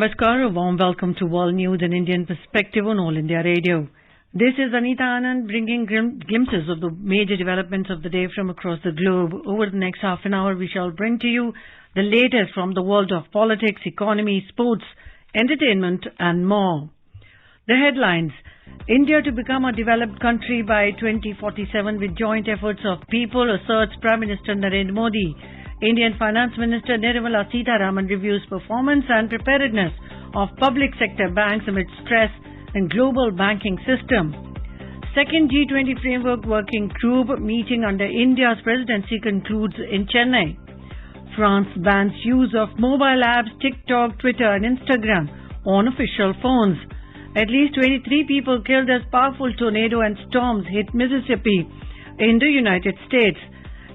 Namaskar, a warm welcome to World News and Indian Perspective on All India Radio. This is Anita Anand bringing glimpses of the major developments of the day from across the globe. Over the next half an hour, we shall bring to you the latest from the world of politics, economy, sports, entertainment and more. The headlines: India to become a developed country by 2047 with joint efforts of people, asserts Prime Minister Narendra Modi. Indian Finance Minister Nirmala Sitharaman reviews performance and preparedness of public sector banks amid stress in global banking system. Second G20 Framework Working Group meeting under India's presidency concludes in Chennai. France bans use of mobile apps TikTok, Twitter and Instagram on official phones. At least 23 people killed as powerful tornado and storms hit Mississippi in the United States.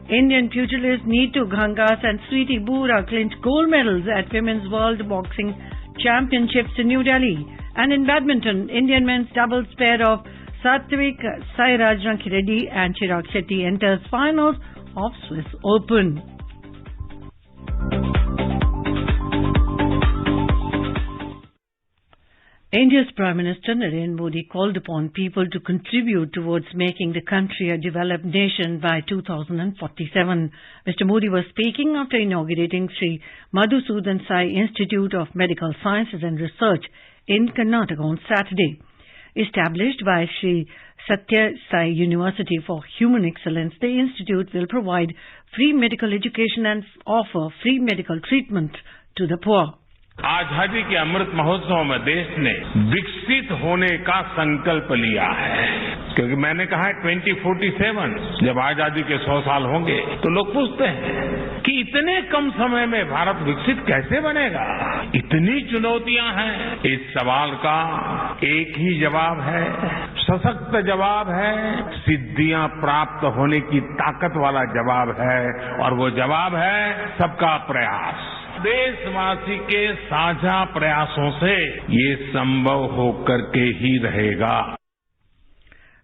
Indian pugilists Neetu Ghangas and Sweetie Bura clinched gold medals at Women's World Boxing Championships in New Delhi. And in badminton, Indian men's doubles pair of Satvik Sairaj Rankireddy and Chirag Shetty enters finals of Swiss Open. India's Prime Minister Narendra Modi called upon people to contribute towards making the country a developed nation by 2047. Mr. Modi was speaking after inaugurating Sri Madhusudan Sai Institute of Medical Sciences and Research in Karnataka on Saturday. Established by Sri Satya Sai University for Human Excellence, the institute will provide free medical education and offer free medical treatment to the poor. आजादी के अमृत महोत्सव में देश ने विकसित होने का संकल्प लिया है, क्योंकि मैंने कहा है 2047 जब आजादी के 100 साल होंगे तो लोग पूछते हैं कि इतने कम समय में भारत विकसित कैसे बनेगा। इतनी चुनौतियां हैं। इस सवाल का एक ही जवाब है, सशक्त जवाब है, सिद्धियां प्राप्त होने की ताकत वाला जवाब है, और वो जवाब है सबका प्रयास। देशवासी के साझा प्रयासों से ये संभव होकर के ही रहेगा।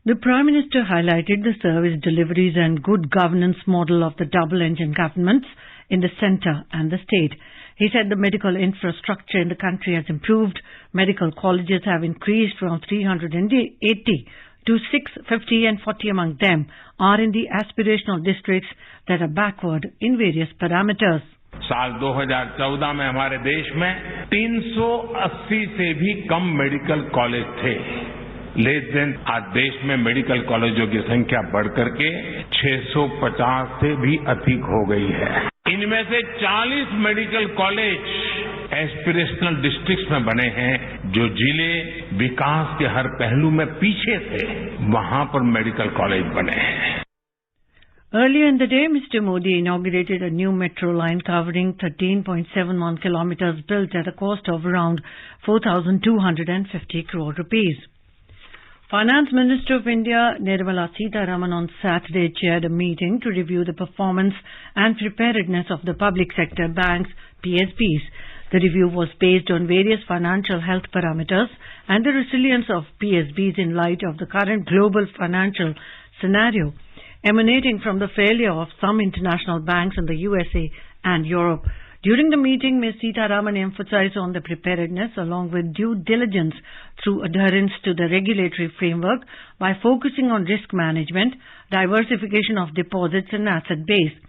The Prime Minister highlighted the service deliveries and good governance model of the double-engine governments in the centre and the state. He said the medical infrastructure in the country has improved. Medical colleges have increased from 380 to 650, and 40 among them are in the aspirational districts that are backward in various parameters. साल 2014 में हमारे देश में 380 से भी कम medical college थे, लेकिन आज देश में मेडिकल कॉलेजों की संख्या बढ़कर के 650 से भी अधिक हो गई है। इनमें से 40 मेडिकल कॉलेज एस्पिरेशनल डिस्ट्रिक्ट्स में बने हैं, जो जिले विकास के हर पहलू में पीछे थे, वहां पर मेडिकल कॉलेज बने हैं। Earlier in the day, Mr. Modi inaugurated a new metro line covering 13.71 kilometers built at a cost of around 4,250 crore rupees. Finance Minister of India Nirmala Sitharaman on Saturday chaired a meeting to review the performance and preparedness of the public sector banks, PSBs. The review was based on various financial health parameters and the resilience of PSBs in light of the current global financial scenario emanating from the failure of some international banks in the USA and Europe. During the meeting, Ms. Sitharaman emphasized on the preparedness along with due diligence through adherence to the regulatory framework by focusing on risk management, diversification of deposits and asset base.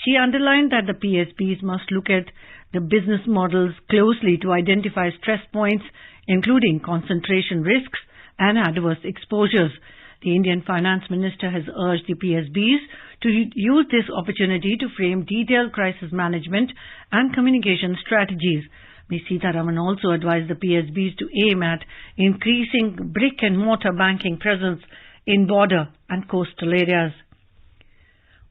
She underlined that the PSBs must look at the business models closely to identify stress points, including concentration risks and adverse exposures. The Indian Finance Minister has urged the PSBs to use this opportunity to frame detailed crisis management and communication strategies. Ms. Sitharaman also advised the PSBs to aim at increasing brick and mortar banking presence in border and coastal areas.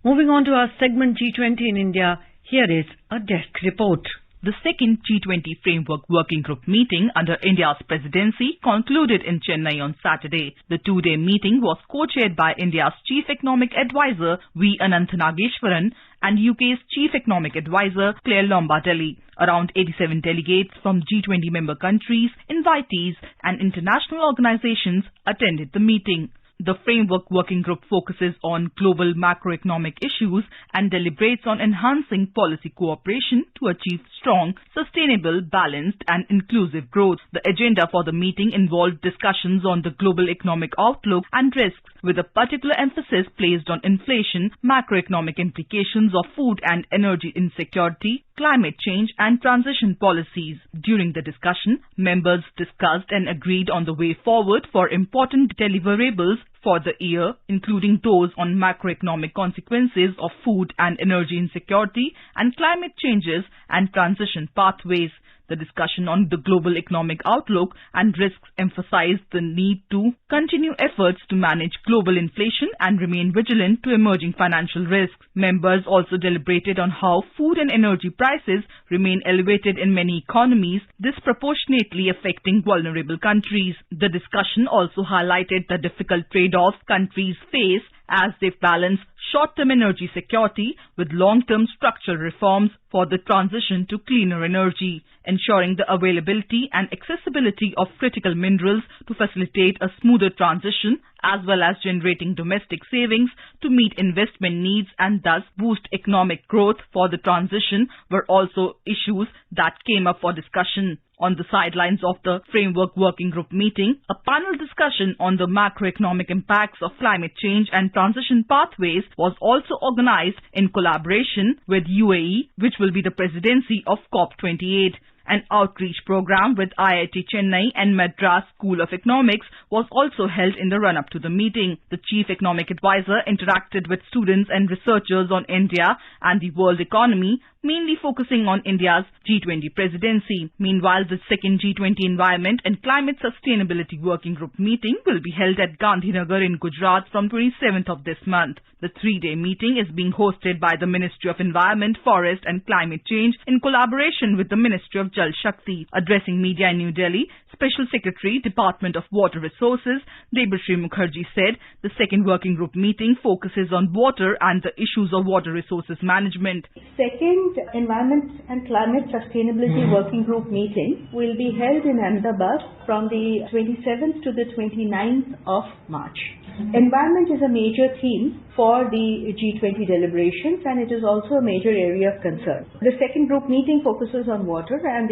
Moving on to our segment G20 in India, here is a desk report. The second G20 Framework Working Group meeting under India's presidency concluded in Chennai on Saturday. The two-day meeting was co-chaired by India's Chief Economic Advisor V. Ananth Nageshwaran and UK's Chief Economic Advisor Claire Lombardelli. Around 87 delegates from G20 member countries, invitees and international organizations attended the meeting. The Framework Working Group focuses on global macroeconomic issues and deliberates on enhancing policy cooperation to achieve strong, sustainable, balanced and inclusive growth. The agenda for the meeting involved discussions on the global economic outlook and risks, with a particular emphasis placed on inflation, macroeconomic implications of food and energy insecurity, climate change and transition policies. During the discussion, members discussed and agreed on the way forward for important deliverables for the year, including those on macroeconomic consequences of food and energy insecurity and climate changes and transition pathways. The discussion on the global economic outlook and risks emphasized the need to continue efforts to manage global inflation and remain vigilant to emerging financial risks. Members also deliberated on how food and energy prices remain elevated in many economies, disproportionately affecting vulnerable countries. The discussion also highlighted the difficult trade-offs countries face as they balance short-term energy security with long-term structural reforms for the transition to cleaner energy, ensuring the availability and accessibility of critical minerals to facilitate a smoother transition, as well as generating domestic savings to meet investment needs and thus boost economic growth for the transition, were also issues that came up for discussion. On the sidelines of the Framework Working Group meeting, a panel discussion on the macroeconomic impacts of climate change and transition pathways was also organized in collaboration with UAE, which will be the presidency of COP28. An outreach program with IIT Chennai and Madras School of Economics was also held in the run-up to the meeting. The Chief Economic Advisor interacted with students and researchers on India and the world economy, mainly focusing on India's G20 presidency. Meanwhile, the second G20 Environment and Climate Sustainability Working Group meeting will be held at Gandhinagar in Gujarat from 27th of this month. The three-day meeting is being hosted by the Ministry of Environment, Forest and Climate Change in collaboration with the Ministry of Jal Shakti. Addressing media in New Delhi, Special Secretary, Department of Water Resources, Debashree Mukherjee said the second working group meeting focuses on water and the issues of water resources management. Second Environment and Climate Sustainability Working Group meeting will be held in Ahmedabad from the 27th to the 29th of March. Environment is a major theme for the G20 deliberations, and it is also a major area of concern. The second group meeting focuses on water and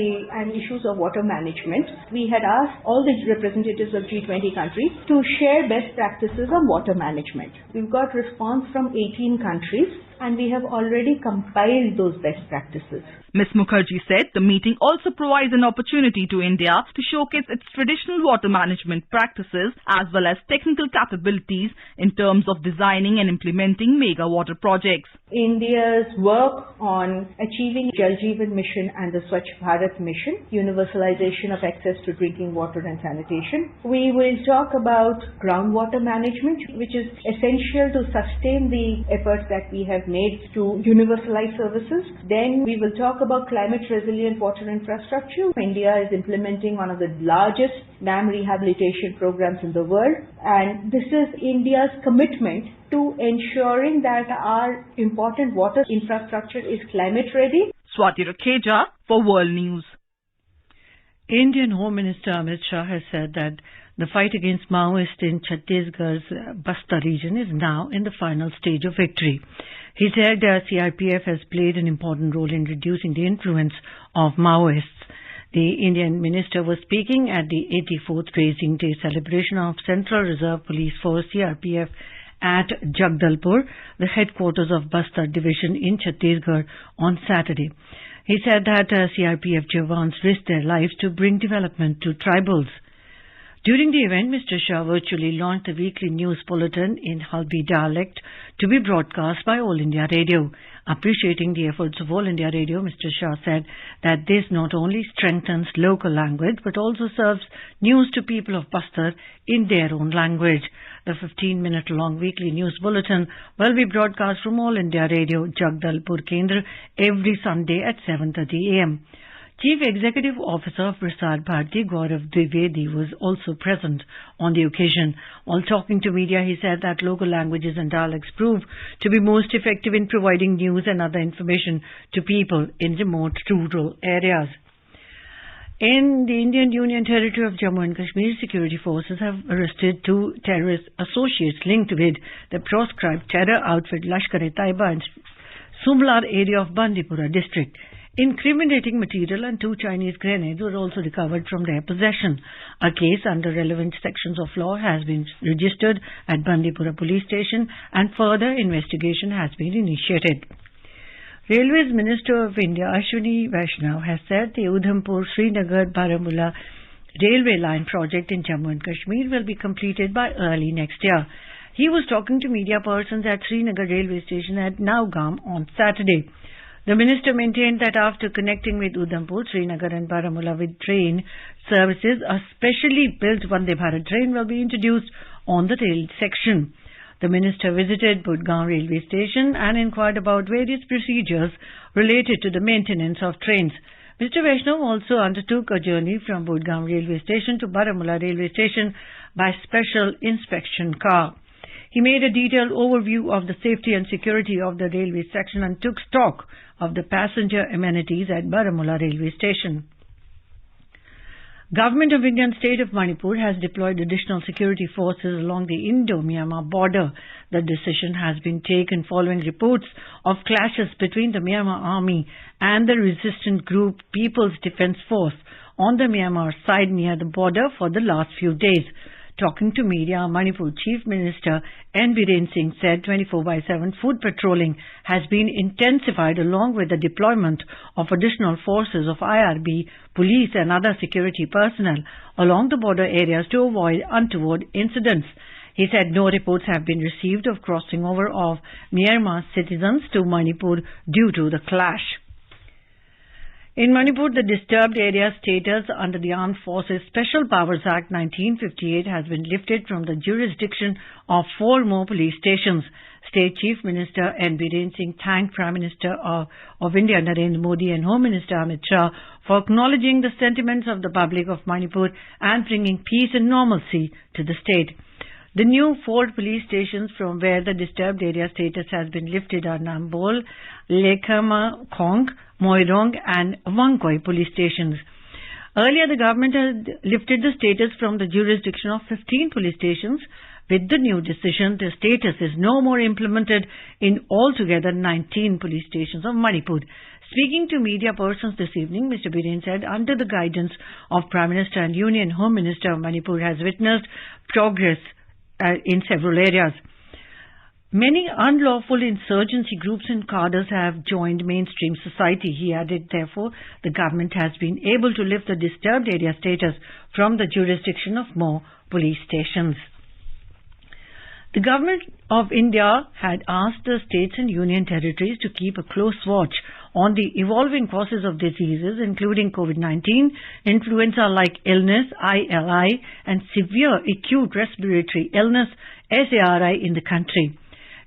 issues of water management. We had asked all the representatives of G20 countries to share best practices on water management. We've got response from 18 countries, and we have already compiled those best practices. Ms. Mukherjee said the meeting also provides an opportunity to India to showcase its traditional water management practices as well as technical capabilities in terms of designing and implementing mega water projects. India's work on achieving Jal Jeevan Mission and the Swachh Bharat Mission, universalization of access to drinking water and sanitation. We will talk about groundwater management, which is essential to sustain the efforts that we have made to universalize services. Then we will talk about climate resilient water infrastructure. India is implementing one of the largest dam rehabilitation programs in the world, and this is India's commitment to ensuring that our important water infrastructure is climate ready. Swati Rakheja for World News. Indian Home Minister Amit Shah has said that the fight against Maoists in Chhattisgarh's Bastar region is now in the final stage of victory. He said CRPF has played an important role in reducing the influence of Maoists. The Indian minister was speaking at the 84th Raising Day celebration of Central Reserve Police Force CRPF at Jagdalpur, the headquarters of Bastar Division in Chhattisgarh, on Saturday. He said that CRPF Jawans risked their lives to bring development to tribals. During the event, Mr. Shah virtually launched the weekly news bulletin in Halbi dialect to be broadcast by All India Radio. Appreciating the efforts of All India Radio, Mr. Shah said that this not only strengthens local language but also serves news to people of Bastar in their own language. The 15-minute long weekly news bulletin will be broadcast from All India Radio, Jagdalpur Kendra, every Sunday at 7:30 a.m. Chief Executive Officer of Prasar Bharati, Gaurav Dwivedi, was also present on the occasion. While talking to media, he said that local languages and dialects prove to be most effective in providing news and other information to people in remote rural areas. In the Indian Union Territory of Jammu and Kashmir, security forces have arrested 2 terrorist associates linked with the proscribed terror outfit Lashkar-e-Taiba in Sumlar area of Bandipora district. Incriminating material and 2 Chinese grenades were also recovered from their possession. A case under relevant sections of law has been registered at Bandipora police station and further investigation has been initiated. Railways Minister of India Ashwini Vaishnaw has said the Udhampur-Srinagar-Baramulla railway line project in Jammu and Kashmir will be completed by early next year. He was talking to media persons at Srinagar railway station at Naugam on Saturday. The minister maintained that after connecting with Udhampur, Srinagar and Baramulla with train services, a specially built Vande Bharat train will be introduced on the rail section. The minister visited Budgaon railway station and inquired about various procedures related to the maintenance of trains. Mr. Vaishnaw also undertook a journey from Budgaon railway station to Baramulla railway station by special inspection car. He made a detailed overview of the safety and security of the railway section and took stock of the passenger amenities at Baramulla railway station. Government of India and State of Manipur has deployed additional security forces along the Indo-Myanmar border. The decision has been taken following reports of clashes between the Myanmar army and the resistant group People's Defence Force on the Myanmar side near the border for the last few days. Talking to media, Manipur Chief Minister N. Biren Singh said 24/7 food patrolling has been intensified along with the deployment of additional forces of IRB, police and other security personnel along the border areas to avoid untoward incidents. He said no reports have been received of crossing over of Myanmar citizens to Manipur due to the clash. In Manipur, the disturbed area status under the Armed Forces Special Powers Act 1958 has been lifted from the jurisdiction of 4 more police stations. State Chief Minister N. Biren Singh thanked Prime Minister of India Narendra Modi and Home Minister Amit Shah for acknowledging the sentiments of the public of Manipur and bringing peace and normalcy to the state. The new 4 police stations from where the disturbed area status has been lifted are Nambol, Lekhamkhong, Moirong and Wangkoi police stations. Earlier, the government had lifted the status from the jurisdiction of 15 police stations. With the new decision, the status is no more implemented in altogether 19 police stations of Manipur. Speaking to media persons this evening, Mr. Biren said under the guidance of Prime Minister and Union Home Minister, Manipur has witnessed progress in several areas. Many unlawful insurgency groups and cadres have joined mainstream society. He added, therefore, the government has been able to lift the disturbed area status from the jurisdiction of more police stations. The government of India had asked the states and union territories to keep a close watch on the evolving causes of diseases including COVID-19, influenza-like illness, ILI, and severe acute respiratory illness, SARI, in the country.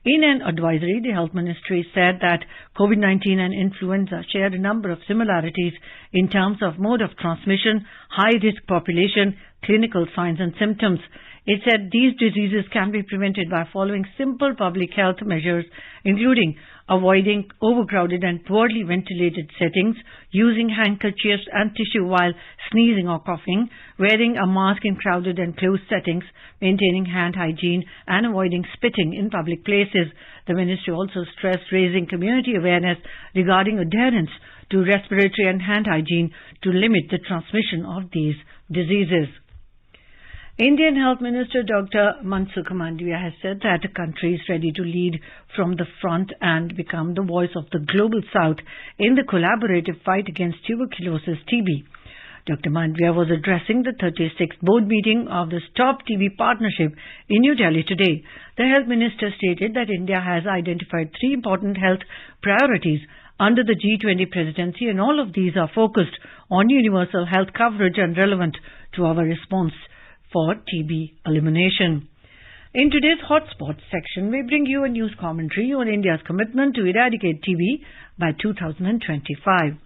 In an advisory, the Health Ministry said that COVID-19 and influenza share a number of similarities in terms of mode of transmission, high-risk population, clinical signs and symptoms. It said these diseases can be prevented by following simple public health measures, including avoiding overcrowded and poorly ventilated settings, using handkerchiefs and tissue while sneezing or coughing, wearing a mask in crowded and closed settings, maintaining hand hygiene, and avoiding spitting in public places. The ministry also stressed raising community awareness regarding adherence to respiratory and hand hygiene to limit the transmission of these diseases. Indian Health Minister Dr. Mansukh Mandaviya has said that the country is ready to lead from the front and become the voice of the global south in the collaborative fight against tuberculosis TB. Dr. Mandaviya was addressing the 36th board meeting of the Stop TB Partnership in New Delhi today. The health minister stated that India has identified 3 important health priorities under the G20 presidency, and all of these are focused on universal health coverage and relevant to our response for TB elimination. In today's Hotspots section, we bring you a news commentary on India's commitment to eradicate TB by 2025.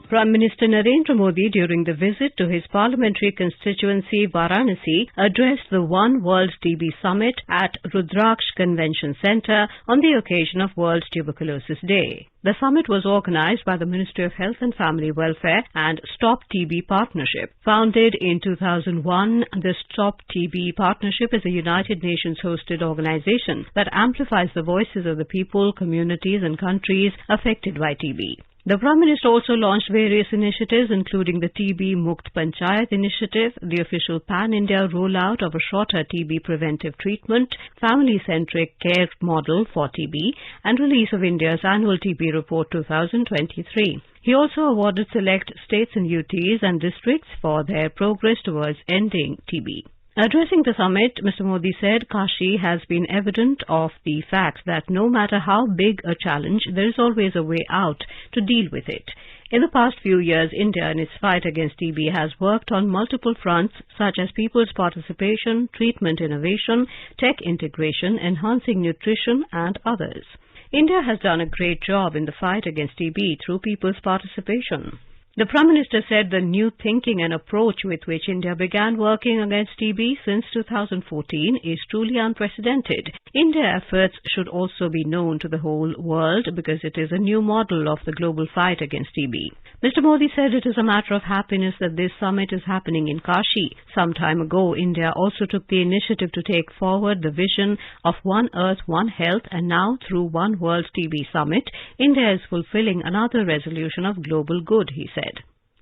Prime Minister Narendra Modi, during the visit to his parliamentary constituency Varanasi, addressed the One World TB Summit at Rudraksh Convention Centre on the occasion of World Tuberculosis Day. The summit was organized by the Ministry of Health and Family Welfare and Stop TB Partnership. Founded in 2001, the Stop TB Partnership is a United Nations-hosted organization that amplifies the voices of the people, communities and countries affected by TB. The Prime Minister also launched various initiatives, including the TB Mukt Panchayat initiative, the official pan-India rollout of a shorter TB preventive treatment, family-centric care model for TB, and release of India's annual TB report 2023. He also awarded select states and UTs and districts for their progress towards ending TB. Addressing the summit, Mr. Modi said Kashi has been evident of the fact that no matter how big a challenge, there is always a way out to deal with it. In the past few years, India in its fight against TB has worked on multiple fronts such as people's participation, treatment innovation, tech integration, enhancing nutrition and others. India has done a great job in the fight against TB through people's participation. The Prime Minister said the new thinking and approach with which India began working against TB since 2014 is truly unprecedented. India's efforts should also be known to the whole world because it is a new model of the global fight against TB. Mr. Modi said it is a matter of happiness that this summit is happening in Kashi. Some time ago, India also took the initiative to take forward the vision of One Earth, One Health, and now through One World TB Summit, India is fulfilling another resolution of global good, he said.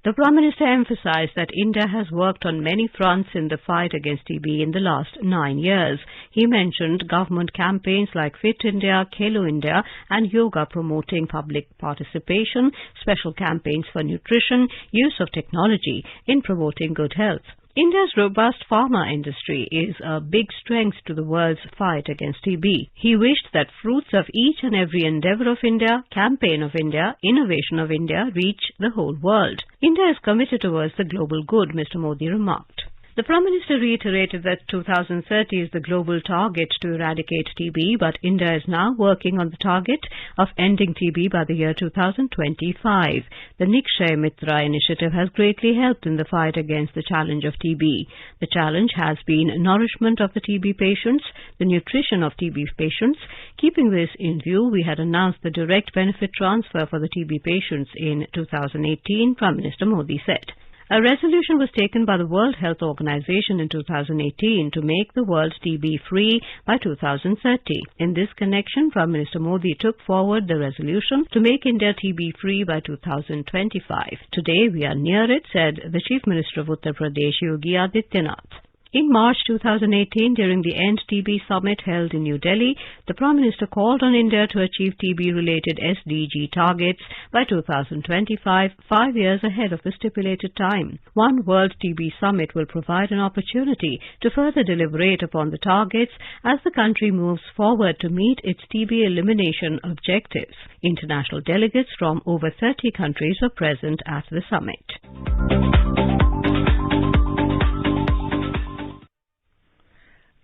The Prime Minister emphasized that India has worked on many fronts in the fight against TB in the last 9 years. He mentioned government campaigns like Fit India, Khelo India and Yoga promoting public participation, special campaigns for nutrition, use of technology in promoting good health. India's robust pharma industry is a big strength to the world's fight against TB. He wished that fruits of each and every endeavour of India, campaign of India, innovation of India reach the whole world. India is committed towards the global good, Mr. Modi remarked. The Prime Minister reiterated that 2030 is the global target to eradicate TB, but India is now working on the target of ending TB by the year 2025. The Nikshay Mitra initiative has greatly helped in the fight against the challenge of TB. The challenge has been nourishment of the TB patients, the nutrition of TB patients. Keeping this in view, we had announced the direct benefit transfer for the TB patients in 2018, Prime Minister Modi said. A resolution was taken by the World Health Organization in 2018 to make the world TB-free by 2030. In this connection, Prime Minister Modi took forward the resolution to make India TB-free by 2025. Today we are near it, said the Chief Minister of Uttar Pradesh, Yogi Adityanath. In March 2018, during the End TB Summit held in New Delhi, the Prime Minister called on India to achieve TB-related SDG targets by 2025, 5 years ahead of the stipulated time. One World TB Summit will provide an opportunity to further deliberate upon the targets as the country moves forward to meet its TB elimination objectives. International delegates from over 30 countries were present at the summit.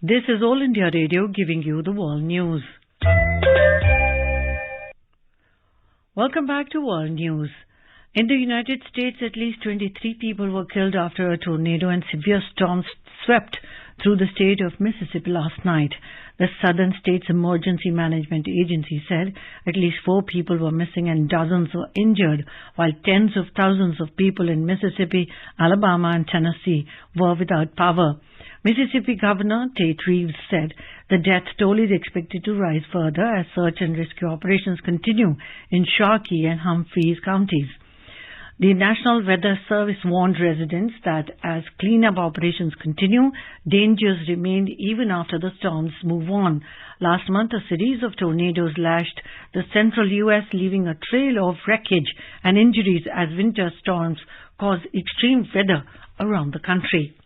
This is All India Radio giving you the world news. Welcome back to World News. In the United States, at least 23 people were killed after a tornado and severe storms swept through the state of Mississippi last night. The Southern States Emergency Management Agency said at least 4 people were missing and dozens were injured, while tens of thousands of people in Mississippi, Alabama and Tennessee were without power. Mississippi Governor Tate Reeves said the death toll is expected to rise further as search and rescue operations continue in Sharkey and Humphreys counties. The National Weather Service warned residents that as cleanup operations continue, dangers remain even after the storms move on. Last month, a series of tornadoes lashed the central U.S., leaving a trail of wreckage and injuries as winter storms caused extreme weather around the country.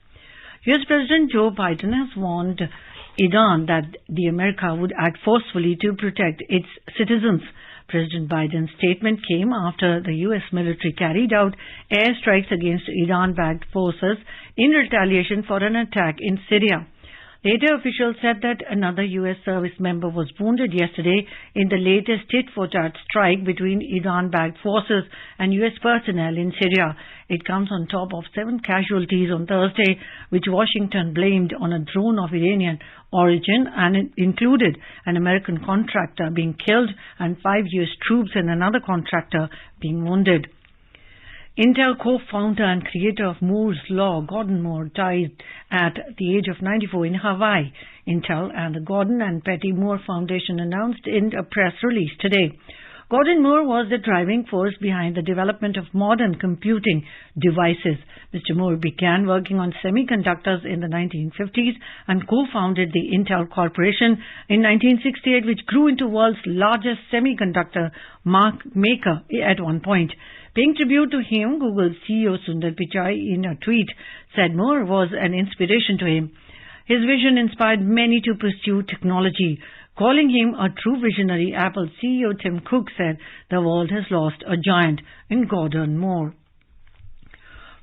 U.S. President Joe Biden has warned Iran that the America would act forcefully to protect its citizens. President Biden's statement came after the U.S. military carried out airstrikes against Iran-backed forces in retaliation for an attack in Syria. Later, officials said that another U.S. service member was wounded yesterday in the latest tit-for-tat strike between Iran-backed forces and U.S. personnel in Syria. It comes on top of 7 casualties on Thursday, which Washington blamed on a drone of Iranian origin, and it included an American contractor being killed and 5 U.S. troops and another contractor being wounded. Intel co-founder and creator of Moore's Law, Gordon Moore, died at the age of 94 in Hawaii. Intel and the Gordon and Betty Moore Foundation announced in a press release today. Gordon Moore was the driving force behind the development of modern computing devices. Mr. Moore began working on semiconductors in the 1950s and co-founded the Intel Corporation in 1968, which grew into the world's largest semiconductor maker at one point. Paying tribute to him, Google CEO Sundar Pichai, in a tweet, said Moore was an inspiration to him. His vision inspired many to pursue technology. Calling him a true visionary, Apple CEO Tim Cook said the world has lost a giant in Gordon Moore.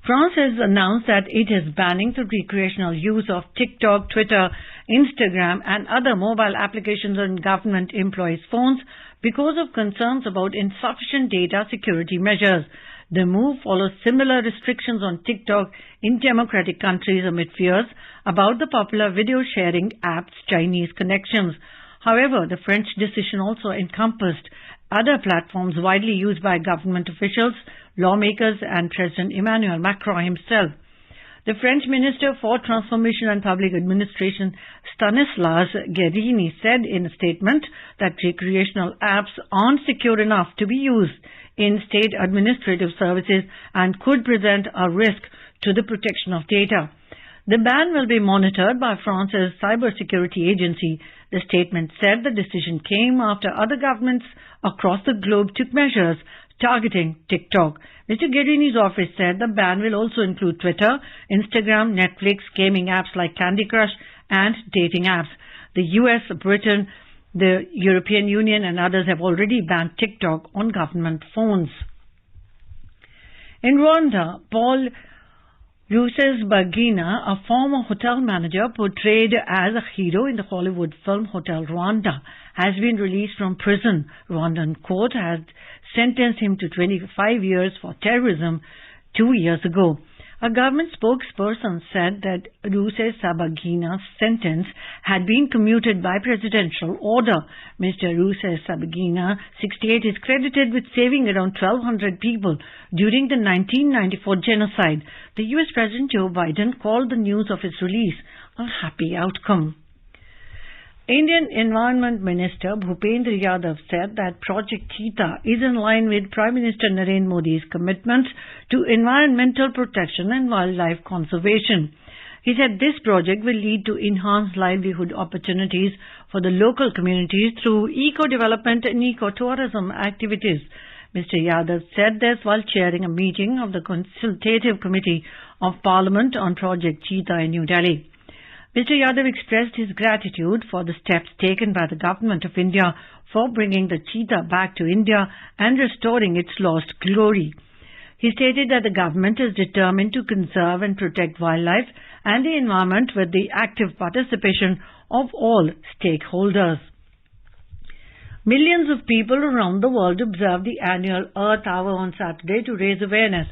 France has announced that it is banning the recreational use of TikTok, Twitter, Instagram and other mobile applications on government employees' phones because of concerns about insufficient data security measures. The move follows similar restrictions on TikTok in democratic countries amid fears about the popular video sharing app's Chinese connections. However, the French decision also encompassed other platforms widely used by government officials, lawmakers and President Emmanuel Macron himself. The French Minister for Transformation and Public Administration, Stanislas Guerini, said in a statement that recreational apps aren't secure enough to be used in state administrative services and could present a risk to the protection of data. The ban will be monitored by France's cybersecurity agency. The statement said the decision came after other governments across the globe took measures targeting TikTok. Mr. Guerini's office said the ban will also include Twitter, Instagram, Netflix, gaming apps like Candy Crush, and dating apps. The US, Britain, the European Union, and others have already banned TikTok on government phones. In Rwanda, Paul Rusesabagina, a former hotel manager portrayed as a hero in the Hollywood film Hotel Rwanda, has been released from prison. Rwandan court has sentenced him to 25 years for terrorism 2 years ago. A government spokesperson said that Rusesabagina's sentence had been commuted by presidential order. Mr. Rusesabagina, 68, is credited with saving around 1,200 people during the 1994 genocide. The U.S. President Joe Biden called the news of his release a happy outcome. Indian Environment Minister Bhupendra Yadav said that Project Cheetah is in line with Prime Minister Narendra Modi's commitment to environmental protection and wildlife conservation. He said this project will lead to enhanced livelihood opportunities for the local communities through eco-development and eco-tourism activities. Mr. Yadav said this while chairing a meeting of the Consultative Committee of Parliament on Project Cheetah in New Delhi. Mr. Yadav expressed his gratitude for the steps taken by the Government of India for bringing the cheetah back to India and restoring its lost glory. He stated that the government is determined to conserve and protect wildlife and the environment with the active participation of all stakeholders. Millions of people around the world observed the annual Earth Hour on Saturday to raise awareness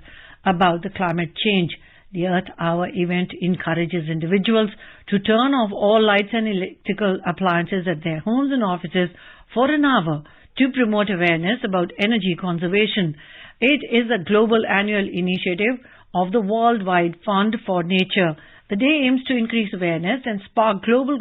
about the climate change. The Earth Hour event encourages individuals to turn off all lights and electrical appliances at their homes and offices for an hour to promote awareness about energy conservation. It is a global annual initiative of the Worldwide Fund for Nature. The day aims to increase awareness and spark global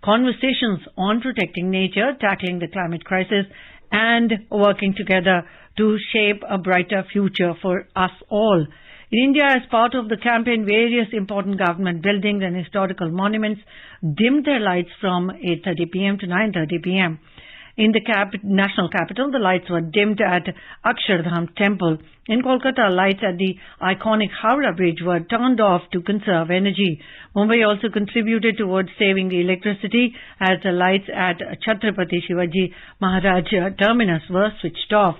conversations on protecting nature, tackling the climate crisis, and working together to shape a brighter future for us all. In India, as part of the campaign, various important government buildings and historical monuments dimmed their lights from 8:30 p.m. to 9:30 p.m. In the national capital, the lights were dimmed at Akshardham Temple. In Kolkata, lights at the iconic Howrah Bridge were turned off to conserve energy. Mumbai also contributed towards saving the electricity as the lights at Chhatrapati Shivaji Maharaj Terminus were switched off.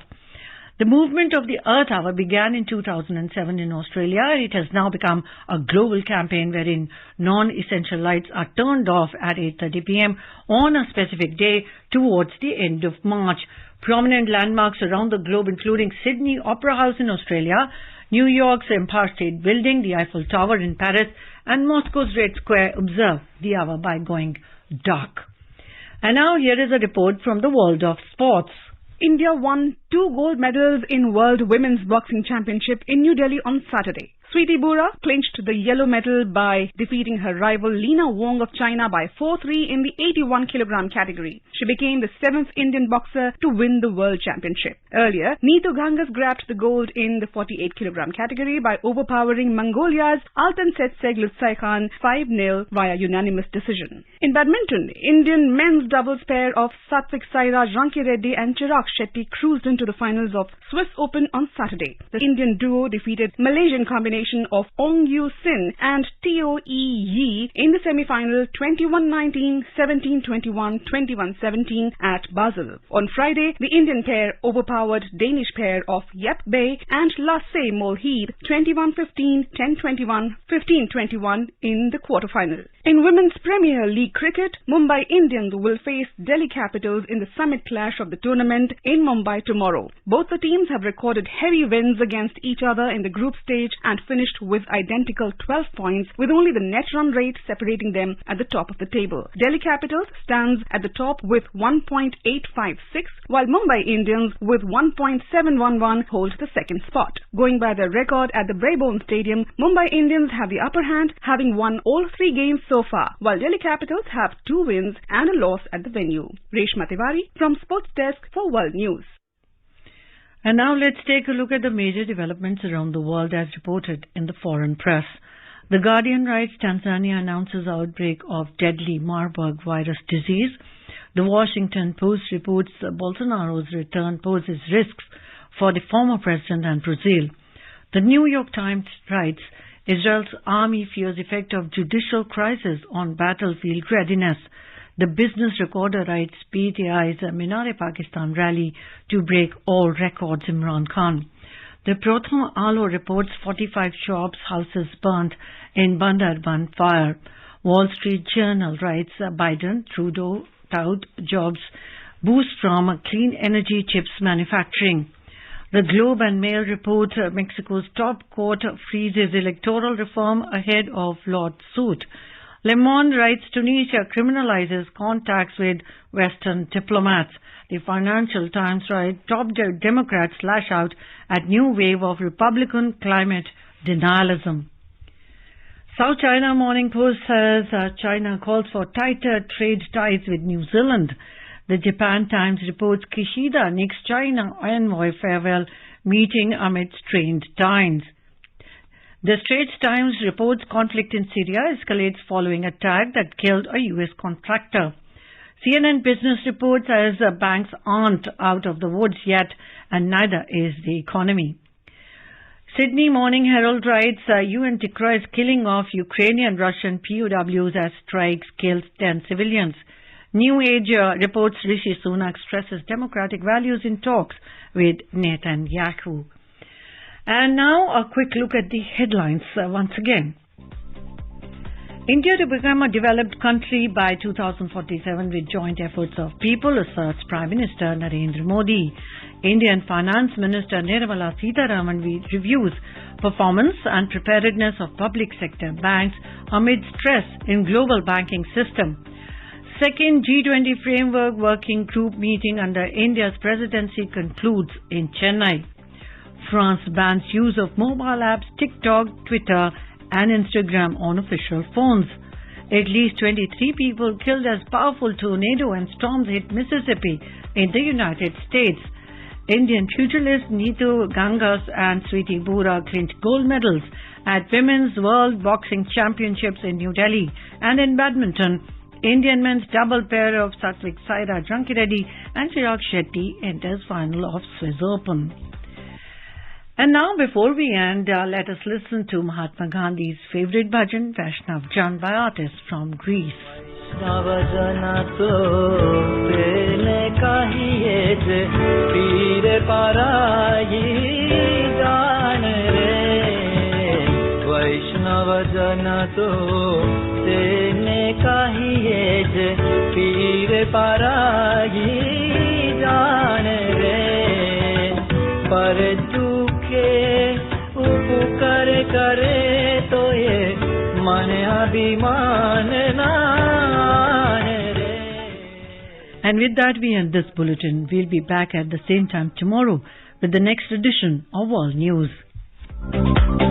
The movement of the Earth Hour began in 2007 in Australia, and it has now become a global campaign wherein non-essential lights are turned off at 8:30 p.m. on a specific day towards the end of March. Prominent landmarks around the globe, including Sydney Opera House in Australia, New York's Empire State Building, the Eiffel Tower in Paris, and Moscow's Red Square, observe the hour by going dark. And now here is a report from the world of sports. India won 2 gold medals in World Women's Boxing Championship in New Delhi on Saturday. Sweetie Bora clinched the yellow medal by defeating her rival Lina Wong of China by 4-3 in the 81kg category. She became the 7th Indian boxer to win the World Championship. Earlier, Neetu Gangas grabbed the gold in the 48kg category by overpowering Mongolia's Altantsetseg Lutsai-Khan 5-0 via unanimous decision. In badminton, Indian men's doubles pair of Satvik Sairaj Rankireddy and Chirag Shetty cruised into the finals of Swiss Open on Saturday. The Indian duo defeated Malaysian combination of Ong Yu Sin and Teo Yi in the semi-final 21-19, 17-21, 21-17 at Basel. On Friday, the Indian pair overpowered Danish pair of Yep Bay and Lasse Molheed 21-15, 10-21, 15-21 in the quarterfinal. In Women's Premier League cricket, Mumbai Indians will face Delhi Capitals in the summit clash of the tournament in Mumbai tomorrow. Both the teams have recorded heavy wins against each other in the group stage and finished with identical 12 points, with only the net run rate separating them at the top of the table. Delhi Capitals stands at the top with 1.856, while Mumbai Indians with 1.711 hold the second spot. Going by their record at the Brabourne Stadium, Mumbai Indians have the upper hand, having won all 3 games so far, while Delhi Capitals have 2 wins and a loss at the venue. Reshma Tiwari from Sports Desk for World News. And now let's take a look at the major developments around the world as reported in the foreign press. The Guardian writes Tanzania announces outbreak of deadly Marburg virus disease. The Washington Post reports Bolsonaro's return poses risks for the former president and Brazil. The New York Times writes Israel's army fears effect of judicial crisis on battlefield readiness. The Business Recorder writes PTI's Minare-Pakistan rally to break all records, Imran Khan. The Pratham Alo reports 45 shops, houses burnt in Bandarban fire. Wall Street Journal writes Biden, Trudeau tout jobs boost from clean energy chips manufacturing. The Globe and Mail report Mexico's top court freezes electoral reform ahead of lawsuit. Le Monde writes Tunisia criminalizes contacts with Western diplomats. The Financial Times writes top Democrats lash out at new wave of Republican climate denialism. South China Morning Post says China calls for tighter trade ties with New Zealand. The Japan Times reports Kishida next China envoy farewell meeting amid strained times. The Straits Times reports conflict in Syria escalates following attack that killed a U.S. contractor. CNN Business reports as banks aren't out of the woods yet, and neither is the economy. Sydney Morning Herald writes UN decries killing of Ukrainian Russian POWs as strikes kills 10 civilians. New Age reports Rishi Sunak stresses democratic values in talks with Netanyahu. And now a quick look at the headlines once again. India to become a developed country by 2047 with joint efforts of people, asserts Prime Minister Narendra Modi. Indian Finance Minister Nirmala Sitharaman reviews performance and preparedness of public sector banks amid stress in global banking system. Second G20 Framework Working Group meeting under India's presidency concludes in Chennai. France bans use of mobile apps TikTok, Twitter and Instagram on official phones. At least 23 people killed as powerful tornado and storms hit Mississippi in the United States. Indian pugilist Neetu Gangas and Sweetie Bora clinched gold medals at Women's World Boxing Championships in New Delhi. And in badminton, Indian men's double pair of Satvik Sairaj Rankireddy and Chirag Shetty enters final of Swiss Open. And now, before we end, let us listen to Mahatma Gandhi's favorite bhajan, Vaishnav Jan, by artists from Greece. तो तेने काहिए जे पीर पारागी जान रे पर दुखे उपकार करे तो ये मन अभिमान नान रे. And with that we end this bulletin. We'll be back at the same time tomorrow with the next edition of World News.